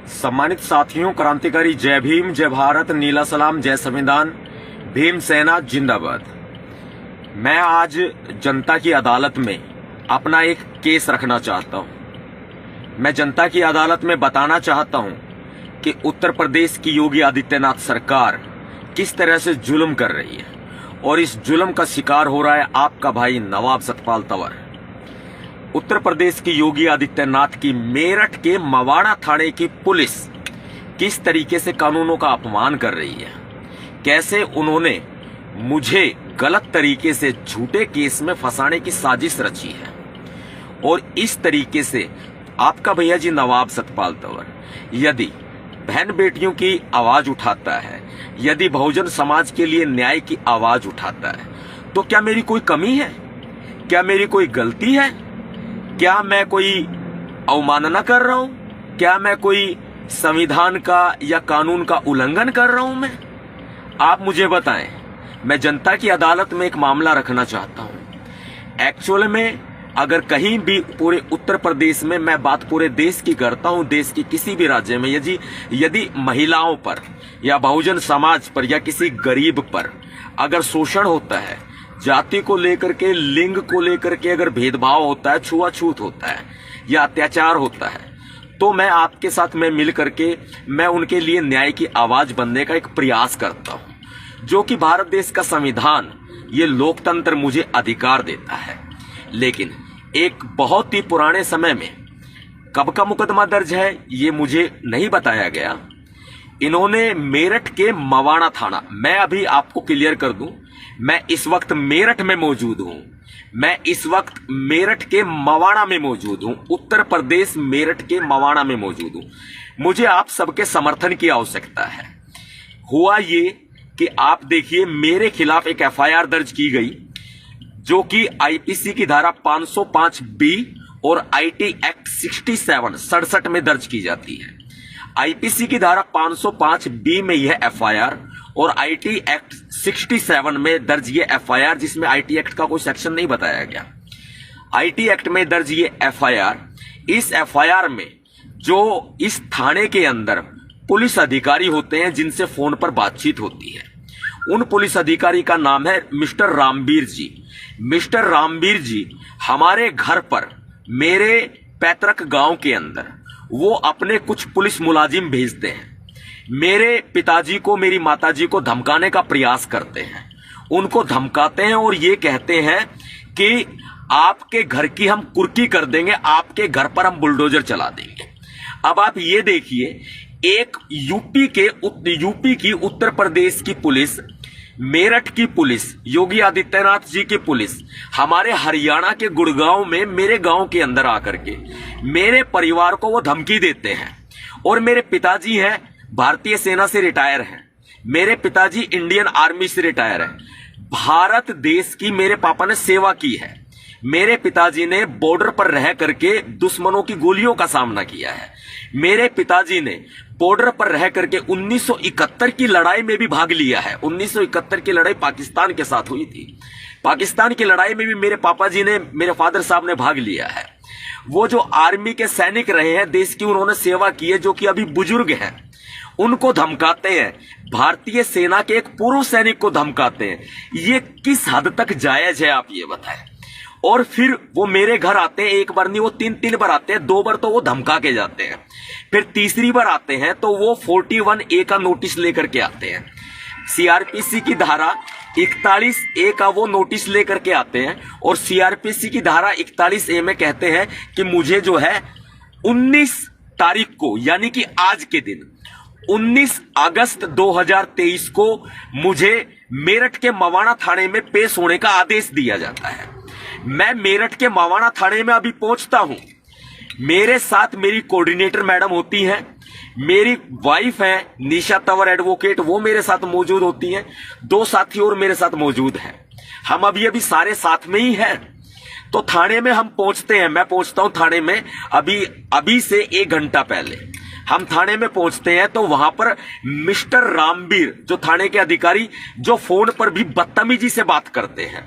सम्मानित साथियों, क्रांतिकारी जय भीम, जय भारत, नीला सलाम, जय संविधान, भीम सेना जिंदाबाद। मैं आज जनता की अदालत में अपना एक केस रखना चाहता हूं। मैं जनता की अदालत में बताना चाहता हूं कि उत्तर प्रदेश की योगी आदित्यनाथ सरकार किस तरह से जुल्म कर रही है और इस जुल्म का शिकार हो रहा है आपका भाई नवाब सतपाल तंवर। उत्तर प्रदेश की योगी आदित्यनाथ की मेरठ के मवाड़ा थाने की पुलिस किस तरीके से कानूनों का अपमान कर रही है, कैसे उन्होंने मुझे गलत तरीके से झूठे केस में फंसाने की साजिश रची है। और इस तरीके से आपका भैया जी नवाब सतपाल तंवर यदि बहन बेटियों की आवाज उठाता है, यदि बहुजन समाज के लिए न्याय की आवाज उठाता है, तो क्या मेरी कोई कमी है? क्या मेरी कोई गलती है? क्या मैं कोई अवमानना कर रहा हूं? क्या मैं कोई संविधान का या कानून का उल्लंघन कर रहा हूं? आप मुझे बताएं। मैं जनता की अदालत में एक मामला रखना चाहता हूं। एक्चुअल में अगर कहीं भी पूरे उत्तर प्रदेश में, मैं बात पूरे देश की करता हूं, देश की किसी भी राज्य में यदि महिलाओं पर या बहुजन समाज पर या किसी गरीब पर अगर शोषण होता है, जाति को लेकर के, लिंग को लेकर के अगर भेदभाव होता है, छुआछूत होता है या अत्याचार होता है, तो मैं आपके साथ में मिल करके मैं उनके लिए न्याय की आवाज बनने का एक प्रयास करता हूं, जो कि भारत देश का संविधान, ये लोकतंत्र मुझे अधिकार देता है। लेकिन एक बहुत ही पुराने समय में कब का मुकदमा दर्ज है ये मुझे नहीं बताया गया। इन्होंने मेरठ के मवाड़ा थाना, मैं अभी आपको क्लियर कर दूं, मैं इस वक्त मेरठ में मौजूद हूं। मैं इस वक्त मेरठ के मवाड़ा में मौजूद हूं, उत्तर प्रदेश मेरठ के मवाड़ा में मौजूद हूं। मुझे आप सबके समर्थन की आवश्यकता है। हुआ ये कि आप देखिए, मेरे खिलाफ एक एफआईआर दर्ज की गई, जो कि आईपीसी की धारा 505 बी और आईटी एक्ट 67 में दर्ज की जाती है। आईपीसी की धारा 505 बी में यह एफआईआर और आईटी एक्ट 67 में दर्ज ये एफआईआर, जिसमें आईटी एक्ट का कोई सेक्शन नहीं बताया गया। आईटी एक्ट में दर्ज ये एफआईआर, इस एफआईआर में जो इस थाने के अंदर पुलिस अधिकारी होते हैं जिनसे फोन पर बातचीत होती है, उन पुलिस अधिकारी का नाम है मिस्टर रामवीर जी। मिस्टर रामवीर जी हमारे घर पर, मेरे पैतृक गांव के अंदर, वो अपने कुछ पुलिस मुलाजिम भेजते हैं। मेरे पिताजी को, मेरी माताजी को धमकाने का प्रयास करते हैं, उनको धमकाते हैं और ये कहते हैं कि आपके घर की हम कुर्की कर देंगे, आपके घर पर हम बुलडोजर चला देंगे। अब आप ये देखिए, एक यूपी की उत्तर प्रदेश की पुलिस, मेरठ की पुलिस, योगी आदित्यनाथ जी की पुलिस हमारे हरियाणा के गुड़गांव में मेरे गांव के अंदर आकर के मेरे परिवार को वो धमकी देते हैं। और मेरे पिताजी हैं, भारतीय सेना से रिटायर हैं, मेरे पिताजी इंडियन आर्मी से रिटायर हैं, भारत देश की मेरे पापा ने सेवा की है। मेरे पिताजी ने बॉर्डर पर रह करके दुश्मनों की गोलियों का सामना किया है। मेरे पिताजी ने बॉर्डर पर रह करके 1971 की लड़ाई में भी भाग लिया है। 1971 की लड़ाई पाकिस्तान के साथ हुई थी। पाकिस्तान की लड़ाई में भी मेरे पापा जी ने, मेरे फादर साहब ने भाग लिया है। वो जो आर्मी के सैनिक रहे हैं, देश की उन्होंने सेवा की है, जो कि अभी बुजुर्ग हैं, उनको धमकाते हैं। भारतीय सेना के एक पूर्व सैनिक को धमकाते हैं। ये किस हद तक जायज है, आप ये बताएं। और फिर वो मेरे घर आते हैं, एक बार नहीं, वो तीन बार आते हैं। 2 बार तो वो धमका के जाते हैं, फिर तीसरी बार आते हैं तो वो 41A का नोटिस लेकर के आते हैं। सीआरपीसी की धारा 41A का वो नोटिस लेकर के आते हैं और सीआरपीसी की धारा 41A में कहते हैं कि मुझे जो है 19 तारीख को, यानी कि आज के दिन 19 अगस्त 2023 को मुझे मेरठ के मवाड़ा थाने में पेश होने का आदेश दिया जाता है। मैं मेरठ के मवाड़ा थाने में अभी पहुंचता हूं। मेरे साथ मेरी कोऑर्डिनेटर मैडम होती हैं, मेरी वाइफ है निशा तंवर एडवोकेट, वो मेरे साथ मौजूद होती हैं, 2 साथी और मेरे साथ मौजूद हैं। हम अभी सारे साथ में ही हैं। तो थाने में हम पहुंचते हैं, मैं पहुंचता हूं थाने में अभी से 1 घंटा पहले। हम थाने में पहुंचते हैं तो वहां पर मिस्टर रामवीर जो थाने के अधिकारी जो फोन पर भी बदतमीजी से बात करते हैं।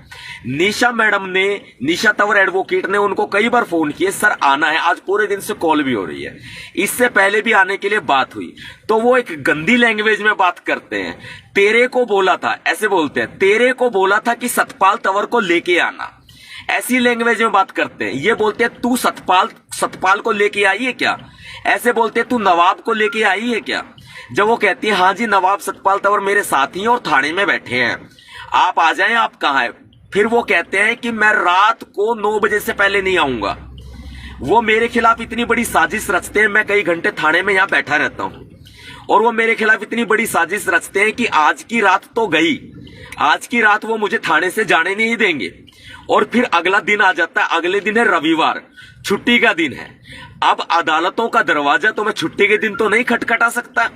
निशा मैडम ने, निशा तंवर एडवोकेट ने उनको कई बार फोन किए, सर आना है, आज पूरे दिन से कॉल भी हो रही है, इससे पहले भी आने के लिए बात हुई, तो वो एक गंदी लैंग्वेज में बात करते हैं। तेरे को बोला था, ऐसे बोलते हैं, तेरे को बोला था कि सतपाल तंवर को लेके आना, ऐसी लैंग्वेज में बात करते हैं। ये बोलते हैं तू सतपाल को लेके आई है क्या, ऐसे बोलते हैं तू नवाब को लेके आई है क्या। जब वो कहती है हाँ जी नवाब सतपाल तंवर मेरे साथी हैं और थाने में बैठे हैं, आप आ जाएं, आप कहाँ हैं, फिर वो कहते हैं कि मैं रात को 9 बजे से पहले नहीं आऊंगा। वो मेरे खिलाफ इतनी बड़ी साजिश रचते हैं, मैं कई घंटे थाने में यहां बैठा रहता हूं, और वो मेरे खिलाफ इतनी बड़ी साजिश रचते हैं कि आज की रात तो गई, आज की रात वो मुझे थाने से जाने नहीं देंगे। और फिर अगला दिन आ जाता है, अगले दिन है रविवार, छुट्टी का दिन है। अब अदालतों का दरवाजा तो मैं छुट्टी के दिन तो नहीं खटखटा सकता,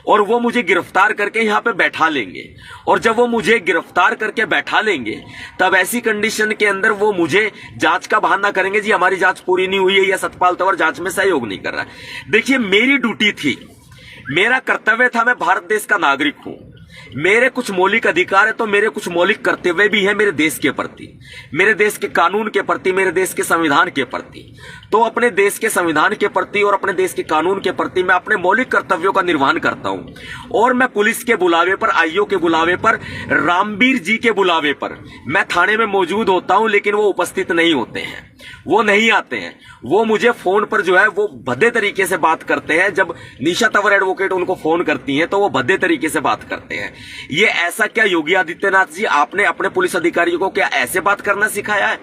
और वो मुझे गिरफ्तार करके यहां पे बैठा लेंगे। और जब वो मुझे गिरफ्तार करके बैठा लेंगे तब ऐसी कंडीशन के अंदर वो मुझे जांच का बहाना करेंगे, जी हमारी जांच पूरी नहीं हुई है या सतपाल तंवर जांच में सहयोग नहीं कर रहा है। देखिए मेरी ड्यूटी थी, मेरा कर्तव्य था, मैं भारत देश का नागरिक हूं, मेरे कुछ मौलिक अधिकार है तो मेरे कुछ मौलिक कर्तव्य भी है मेरे देश के प्रति, मेरे देश के कानून के प्रति, मेरे देश के संविधान के प्रति। तो अपने देश के संविधान के प्रति और अपने देश के कानून के प्रति मैं अपने मौलिक कर्तव्यों का निर्वहन करता हूं। और मैं पुलिस के बुलावे पर, आईओ के बुलावे पर, रामवीर जी के बुलावे पर मैं थाने में मौजूद होता हूं, लेकिन वो उपस्थित नहीं होते हैं, वो नहीं आते हैं। वो मुझे फोन पर जो है वो भद्दे तरीके से बात करते हैं। जब निशा तंवर एडवोकेट उनको फोन करती हैं तो वो भद्दे तरीके से बात करते हैं। ये ऐसा क्या योगी आदित्यनाथ जी आपने अपने पुलिस अधिकारियों को क्या ऐसे बात करना सिखाया है?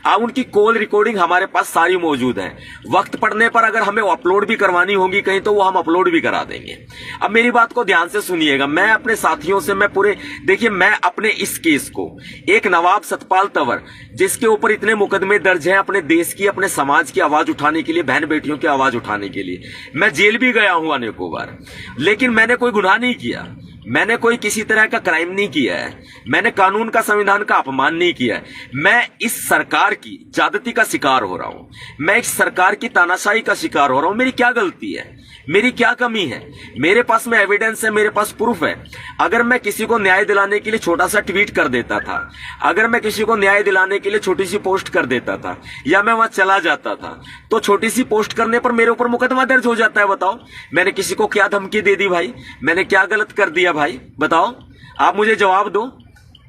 अब उनकी कॉल रिकॉर्डिंग हमारे पास सारी मौजूद है, वक्त पड़ने पर अगर हमें अपलोड भी करवानी होगी कहीं तो वो हम अपलोड भी करा देंगे। अब मेरी बात को ध्यान से सुनिएगा, मैं अपने साथियों से मैं पूरे, देखिए मैं अपने इस केस को, एक नवाब सतपाल तंवर जिसके ऊपर इतने मुकदमे दर्ज हैं अपने देश की, अपने समाज की आवाज उठाने के लिए, बहन बेटियों की आवाज उठाने के लिए, मैं जेल भी गया हूं अनेकों बार, लेकिन मैंने कोई गुनाह नहीं किया, मैंने कोई किसी तरह का क्राइम नहीं किया है, मैंने कानून का, संविधान का अपमान नहीं किया है। मैं इस सरकार की ज्यादती का शिकार हो रहा हूं, मैं इस सरकार की तानाशाही का शिकार हो रहा हूं। मेरी क्या गलती है, मेरी क्या कमी है? मेरे पास में एविडेंस है, मेरे पास प्रूफ है। अगर मैं किसी को न्याय दिलाने के लिए छोटा सा ट्वीट कर देता था, अगर मैं किसी को न्याय दिलाने के लिए छोटी सी पोस्ट कर देता था, या मैं वहां चला जाता था, तो छोटी सी पोस्ट करने पर मेरे ऊपर मुकदमा दर्ज हो जाता है। बताओ मैंने किसी को क्या धमकी दे दी भाई, मैंने क्या गलत कर दिया भाई, बताओ आप मुझे जवाब दो,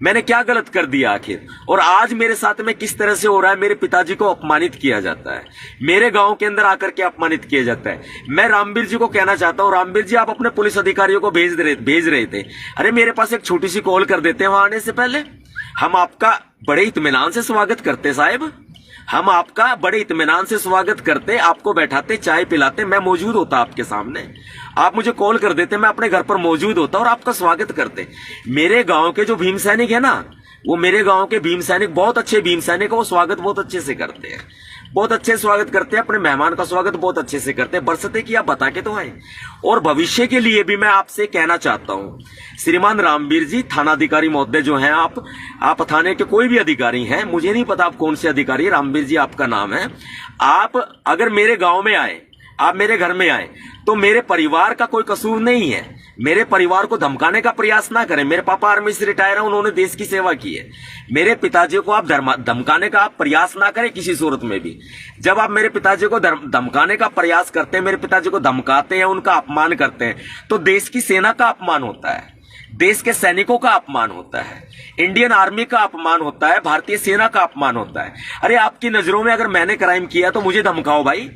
मैंने क्या गलत कर दिया आखिर? और आज मेरे साथ में किस तरह से हो रहा है, मेरे पिताजी को अपमानित किया जाता है, मेरे गांव के अंदर आकर के अपमानित किया जाता है। मैं रामवीर जी को कहना चाहता हूं, रामवीर जी आप अपने पुलिस अधिकारियों को भेज रहे थे, अरे मेरे पास एक छोटी सी कॉल कर देते हैं वहां आने से पहले, हम आपका बड़े इत्मीनान से स्वागत करते साहब, हम आपका बड़े इत्मीनान से स्वागत करते, आपको बैठाते, चाय पिलाते, मैं मौजूद होता आपके सामने, आप मुझे कॉल कर देते, मैं अपने घर पर मौजूद होता और आपका स्वागत करते। मेरे गांव के जो भीम सैनिक है ना, वो मेरे गांव के भीम सैनिक बहुत अच्छे भीम सैनिक है, वो स्वागत बहुत अच्छे से करते हैं, बहुत अच्छे स्वागत करते हैं, अपने मेहमान का स्वागत बहुत अच्छे से करते हैं, बरसते कि आप बता के तो आए। और भविष्य के लिए भी मैं आपसे कहना चाहता हूं, श्रीमान रामवीर जी, थानाधिकारी महोदय जो हैं आप थाने के कोई भी अधिकारी हैं, मुझे नहीं पता आप कौन से अधिकारी, रामवीर जी आपका नाम है, आप अगर मेरे गांव में आए, आप मेरे घर में आए, तो मेरे परिवार का कोई कसूर नहीं है, मेरे परिवार को धमकाने का प्रयास ना करें। मेरे पापा आर्मी से रिटायर है, उन्होंने देश की सेवा की है, मेरे पिताजी को आप धमकाने का आप प्रयास ना करें किसी सूरत में भी। जब आप मेरे पिताजी को धमकाने का प्रयास करते हैं, मेरे पिताजी को धमकाते हैं, उनका अपमान करते हैं, तो देश की सेना का अपमान होता है, देश के सैनिकों का अपमान होता है, इंडियन आर्मी का अपमान होता है, भारतीय सेना का अपमान होता है। अरे आपकी नजरों में अगर मैंने क्राइम किया तो मुझे धमकाओ भाई,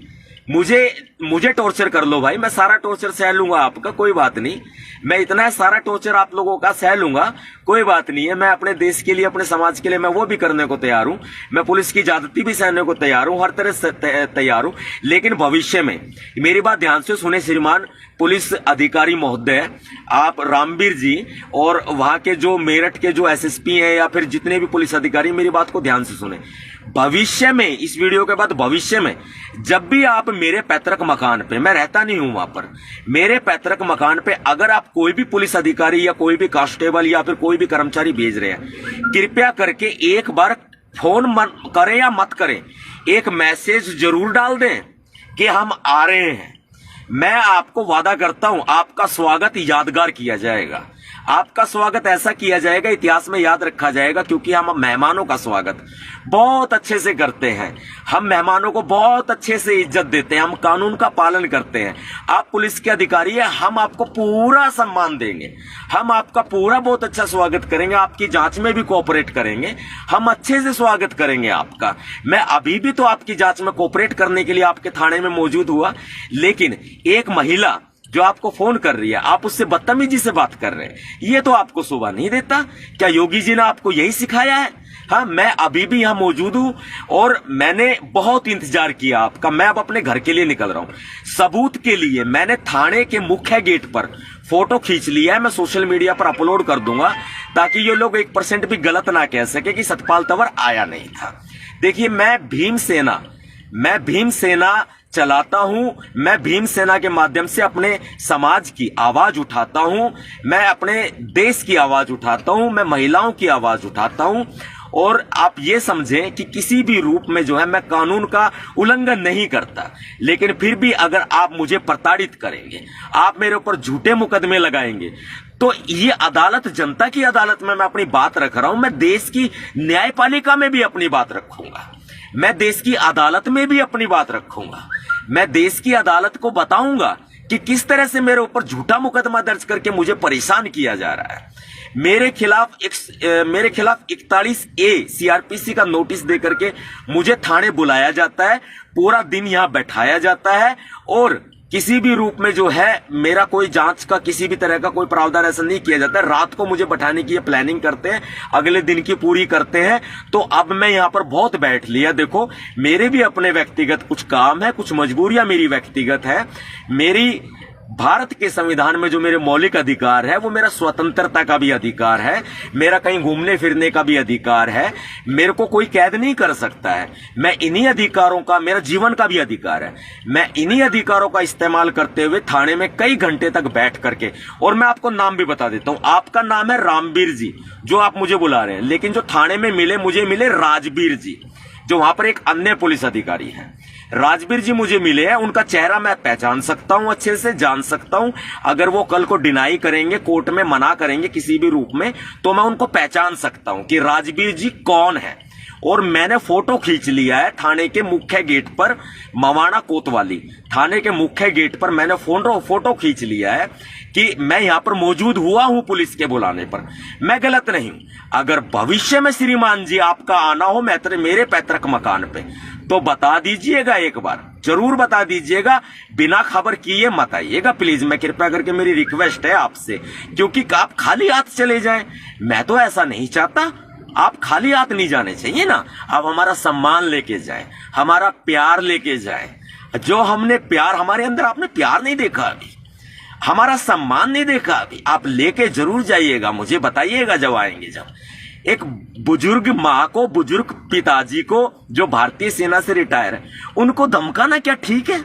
मुझे टॉर्चर कर लो भाई, मैं सारा टॉर्चर सह लूंगा आपका, कोई बात नहीं, मैं इतना सारा टॉर्चर आप लोगों का सह लूंगा, कोई बात नहीं है। मैं अपने देश के लिए, अपने समाज के लिए मैं वो भी करने को तैयार हूं, मैं पुलिस की ज्यादती भी सहने को तैयार हूं, हर तरह से तैयार हूं। लेकिन भविष्य में, मेरी बात ध्यान से सुने श्रीमान पुलिस अधिकारी महोदय, आप रामवीर जी और वहां के जो मेरठ के जो एसएसपी हैं या फिर जितने भी पुलिस अधिकारी, मेरी बात को ध्यान से सुने। भविष्य में, इस वीडियो के बाद भविष्य में जब भी आप मेरे पैतृक मकान पे, मैं रहता नहीं हूं वहां पर, मेरे पैतृक मकान पे अगर आप कोई भी पुलिस अधिकारी या कोई भी कांस्टेबल या फिर कोई भी कर्मचारी भेज रहे हैं, कृपया करके एक बार फोन करें या मत करें, एक मैसेज जरूर डाल दें कि हम आ रहे हैं, मैं आपको वादा करता हूं आपका स्वागत यादगार किया जाएगा। आपका स्वागत ऐसा किया जाएगा, इतिहास में याद रखा जाएगा, क्योंकि हम मेहमानों का स्वागत बहुत अच्छे से करते हैं। हम मेहमानों को बहुत अच्छे से इज्जत देते हैं, हम कानून का पालन करते हैं। आप पुलिस के अधिकारी हैं, हम आपको पूरा सम्मान देंगे, हम आपका पूरा बहुत अच्छा स्वागत करेंगे, आपकी जांच में भी कोऑपरेट करेंगे, हम अच्छे से स्वागत करेंगे आपका। मैं अभी भी तो आपकी जांच में कोऑपरेट करने के लिए आपके थाने में मौजूद हुआ, लेकिन एक महिला जो आपको फोन कर रही है, आप उससे बदतमीजी से बात कर रहे हैं, ये तो आपको शोभा नहीं देता। क्या योगी जी ने आपको यही सिखाया है? हाँ, मैं अभी भी यहां मौजूद हूं और मैंने बहुत इंतजार किया आपका। मैं अब अपने घर के लिए निकल रहा हूं। सबूत के लिए मैंने थाने के मुख्य गेट पर फोटो खींच लिया है, मैं सोशल मीडिया पर अपलोड कर दूंगा, ताकि ये लोग 1% भी गलत ना कह सके कि सतपाल तंवर आया नहीं था। देखिए, मैं भीमसेना चलाता हूं, मैं भीमसेना के माध्यम से अपने समाज की आवाज उठाता हूं, मैं अपने देश की आवाज उठाता हूं, मैं महिलाओं की आवाज उठाता हूं। और आप ये समझें कि किसी भी रूप में जो है मैं कानून का उल्लंघन नहीं करता, लेकिन फिर भी अगर आप मुझे प्रताड़ित करेंगे, आप मेरे ऊपर झूठे मुकदमे लगाएंगे, तो ये अदालत, जनता की अदालत में मैं अपनी बात रख रहा हूं। मैं देश की न्यायपालिका में भी अपनी बात रखूंगा, मैं देश की अदालत में भी अपनी बात रखूंगा। मैं देश की अदालत को बताऊंगा कि किस तरह से मेरे ऊपर झूठा मुकदमा दर्ज करके मुझे परेशान किया जा रहा है। मेरे खिलाफ 41A CRPC का नोटिस देकर के मुझे थाने बुलाया जाता है, पूरा दिन यहां बैठाया जाता है, और किसी भी रूप में जो है मेरा कोई जांच का किसी भी तरह का कोई प्रावधान ऐसा नहीं किया जाता है। रात को मुझे बैठाने की प्लानिंग करते हैं, अगले दिन की पूरी करते हैं। तो अब मैं यहां पर बहुत बैठ लिया। देखो, मेरे भी अपने व्यक्तिगत कुछ काम है, कुछ मजबूरियां मेरी व्यक्तिगत है। मेरी भारत के संविधान में जो मेरे मौलिक अधिकार है, वो मेरा स्वतंत्रता का भी अधिकार है, मेरा कहीं घूमने फिरने का भी अधिकार है, मेरे को कोई कैद नहीं कर सकता है। मैं इन्हीं अधिकारों का, मेरा जीवन का भी अधिकार है, मैं इन्हीं अधिकारों का इस्तेमाल करते हुए थाने में कई घंटे तक बैठ करके, और मैं आपको नाम भी बता देता हूं, आपका नाम है रामवीर जी, जो आप मुझे बुला रहे हैं, लेकिन जो थाने में मिले, मुझे मिले राजवीर जी, जो वहां पर एक अन्य पुलिस अधिकारी है। राजवीर जी मुझे मिले हैं, उनका चेहरा मैं पहचान सकता हूं, अच्छे से जान सकता हूं। अगर वो कल को डिनाई करेंगे, कोर्ट में मना करेंगे किसी भी रूप में, तो मैं उनको पहचान सकता हूं कि राजवीर जी कौन है। और मैंने फोटो खींच लिया है थाने के मुख्य गेट पर, मवाना कोतवाली थाने के मुख्य गेट पर मैंने फोटो खींच लिया है कि मैं यहां पर मौजूद हुआ हूं पुलिस के बुलाने पर। मैं गलत नहीं हूं। अगर भविष्य में श्रीमान जी आपका आना हो मेरे पैतृक मकान पे, तो बता दीजिएगा, एक बार जरूर बता दीजिएगा, बिना खबर किए मत आइएगा प्लीज। मैं कृपया करके, मेरी रिक्वेस्ट है आपसे, क्योंकि आप खाली हाथ चले जाएं, मैं तो ऐसा नहीं चाहता। आप खाली हाथ नहीं जाने चाहिए ना, आप हमारा सम्मान लेके जाएं, हमारा प्यार लेके जाएं। जो हमने प्यार, हमारे अंदर आपने प्यार नहीं देखा अभी, हमारा सम्मान नहीं देखा अभी, आप लेके जरूर जाइएगा, मुझे बताइएगा जब आएंगे। जब एक बुजुर्ग माँ को, बुजुर्ग पिताजी को जो भारतीय सेना से रिटायर है, उनको धमकाना क्या ठीक है?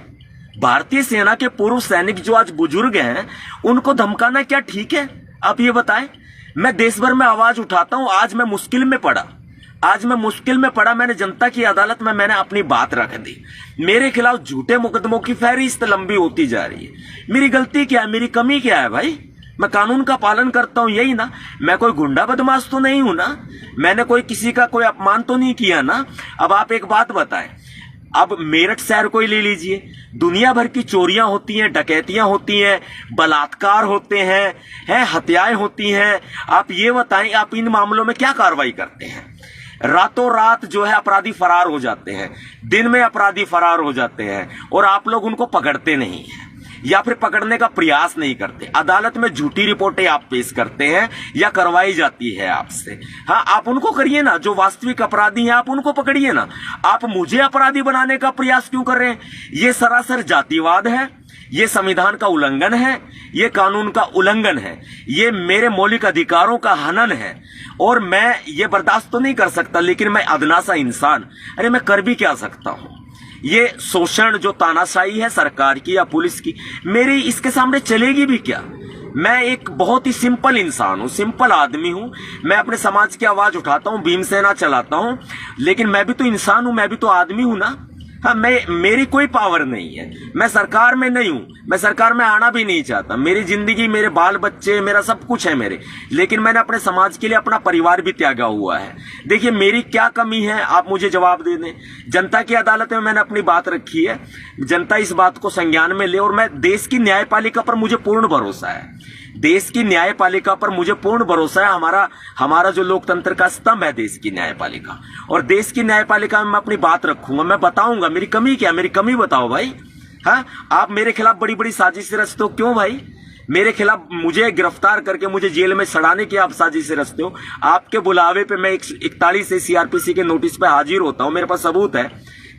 भारतीय सेना के पूर्व सैनिक जो आज बुजुर्ग हैं, उनको धमकाना क्या ठीक है? आप ये बताएं। मैं देश भर में आवाज उठाता हूं, आज मैं मुश्किल में पड़ा, मैंने जनता की अदालत में मैंने अपनी बात रख दी। मेरे खिलाफ झूठे मुकदमों की फहरिस्त लंबी होती जा रही है। मेरी गलती क्या है, मेरी कमी क्या है भाई? मैं कानून का पालन करता हूं, यही ना। मैं कोई गुंडा बदमाश तो नहीं हूं ना, मैंने कोई किसी का कोई अपमान तो नहीं किया ना। अब आप एक बात बताएं, अब मेरठ शहर को ही ले लीजिए, दुनिया भर की चोरियां होती हैं, डकैतियां होती हैं, बलात्कार होते हैं, हत्याएं होती हैं। आप ये बताएं, आप इन मामलों में क्या कार्रवाई करते हैं? रातों रात जो है अपराधी फरार हो जाते हैं, दिन में अपराधी फरार हो जाते हैं, और आप लोग उनको पकड़ते नहीं हैं, या फिर पकड़ने का प्रयास नहीं करते। अदालत में झूठी रिपोर्टें आप पेश करते हैं या करवाई जाती है आपसे। हाँ, आप उनको करिए ना, जो वास्तविक अपराधी हैं आप उनको पकड़िए ना। आप मुझे अपराधी बनाने का प्रयास क्यों कर रहे हैं? ये सरासर जातिवाद है, ये संविधान का उल्लंघन है, ये कानून का उल्लंघन है, ये मेरे मौलिक अधिकारों का हनन है, और मैं ये बर्दाश्त तो नहीं कर सकता। लेकिन मैं अदना सा इंसान, अरे मैं कर भी क्या सकता हूं? ये शोषण जो तानाशाही है सरकार की या पुलिस की, मेरी इसके सामने चलेगी भी क्या? मैं एक बहुत ही सिंपल इंसान हूं, सिंपल आदमी हूं। मैं अपने समाज की आवाज उठाता हूं, भीमसेना चलाता हूं, लेकिन मैं भी तो इंसान हूं, मैं भी तो आदमी हूं ना। हाँ, मेरी कोई पावर नहीं है, मैं सरकार में नहीं हूं, मैं सरकार में आना भी नहीं चाहता। मेरी जिंदगी, मेरे बाल बच्चे, मेरा सब कुछ है मेरे, लेकिन मैंने अपने समाज के लिए अपना परिवार भी त्यागा हुआ है। देखिए मेरी क्या कमी है, आप मुझे जवाब दे दें। जनता की अदालत में मैंने अपनी बात रखी है, जनता इस बात को संज्ञान में ले, और मैं देश की न्यायपालिका पर मुझे पूर्ण भरोसा है, देश की न्यायपालिका पर मुझे पूर्ण भरोसा है। हमारा जो लोकतंत्र का स्तंभ है देश की न्यायपालिका, और देश की न्यायपालिका में मैं अपनी बात रखूंगा, मैं बताऊंगा मेरी कमी क्या, मेरी कमी बताओ भाई। हाँ, आप मेरे खिलाफ बड़ी बड़ी साजिश रचते हो, क्यों भाई? मेरे खिलाफ मुझे गिरफ्तार करके मुझे जेल में सड़ाने की आप साजिश रचते हो। आपके बुलावे पे मैं 41 से सीआरपीसी के नोटिस पे हाजिर होता हूं, मेरे पास सबूत है,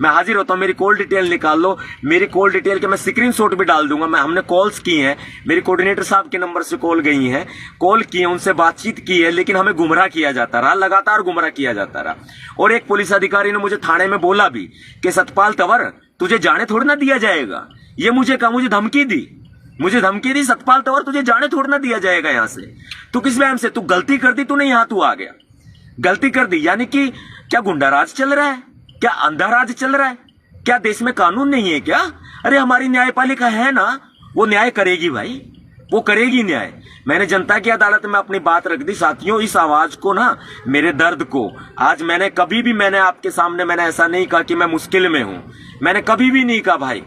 मैं हाजिर होता हूं। मेरी कॉल डिटेल निकाल लो, मेरी कॉल डिटेल के मैं स्क्रीनशॉट भी डाल दूंगा। हमने कॉल्स की हैं, मेरी कोऑर्डिनेटर साहब के नंबर से कॉल गई हैं, कॉल की है, उनसे बातचीत की है, लेकिन हमें गुमराह किया जाता रहा, लगातार गुमराह किया जाता रहा। और एक पुलिस अधिकारी ने मुझे थाने में बोला भी कि सतपाल तंवर तुझे जाने थोड़ी ना दिया जाएगा, ये मुझे कहा, मुझे धमकी दी, सतपाल तंवर तुझे जाने थोड़ी ना दिया जाएगा यहां से। तू किस वहम से, तू गलती कर दी, तूने यहां तू आ गया, गलती कर दी, यानी कि क्या गुंडाराज चल रहा है, क्या अंधा राज चल रहा है, क्या देश में कानून नहीं है क्या? अरे हमारी न्यायपालिका है ना, वो न्याय करेगी भाई, वो करेगी न्याय। मैंने जनता की अदालत में अपनी बात रख दी। साथियों, इस आवाज को ना, मेरे दर्द को, आज मैंने कभी भी, मैंने आपके सामने मैंने ऐसा नहीं कहा कि मैं मुश्किल में हूं, मैंने कभी भी नहीं कहा भाई।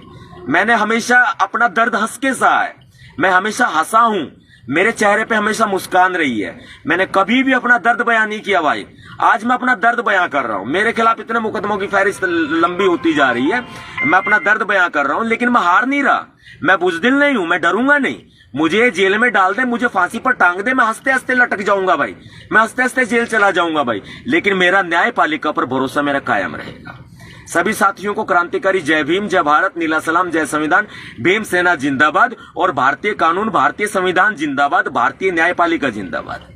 मैंने हमेशा अपना दर्द हंस के सहा है, मैं हमेशा हंसा हूं, मेरे चेहरे पे हमेशा मुस्कान रही है, मैंने कभी भी अपना दर्द बयां नहीं किया भाई। आज मैं अपना दर्द बयां कर रहा हूं, मेरे खिलाफ इतने मुकदमों की फहरिस्त लंबी होती जा रही है, मैं अपना दर्द बयां कर रहा हूं, लेकिन मैं हार नहीं रहा, मैं बुज़दिल नहीं हूं, मैं डरूंगा नहीं। मुझे जेल में डाल दे, मुझे फांसी पर टांग दे, मैं हंसते हंसते लटक जाऊंगा भाई, मैं हंसते हंसते जेल चला जाऊंगा भाई, लेकिन मेरा न्यायपालिका पर भरोसा मेरा कायम रहेगा। सभी साथियों को क्रांतिकारी जय भीम, जय भारत, नीला सलाम, जय संविधान, भीम सेना जिंदाबाद, और भारतीय कानून, भारतीय संविधान जिंदाबाद, भारतीय न्यायपालिका जिंदाबाद।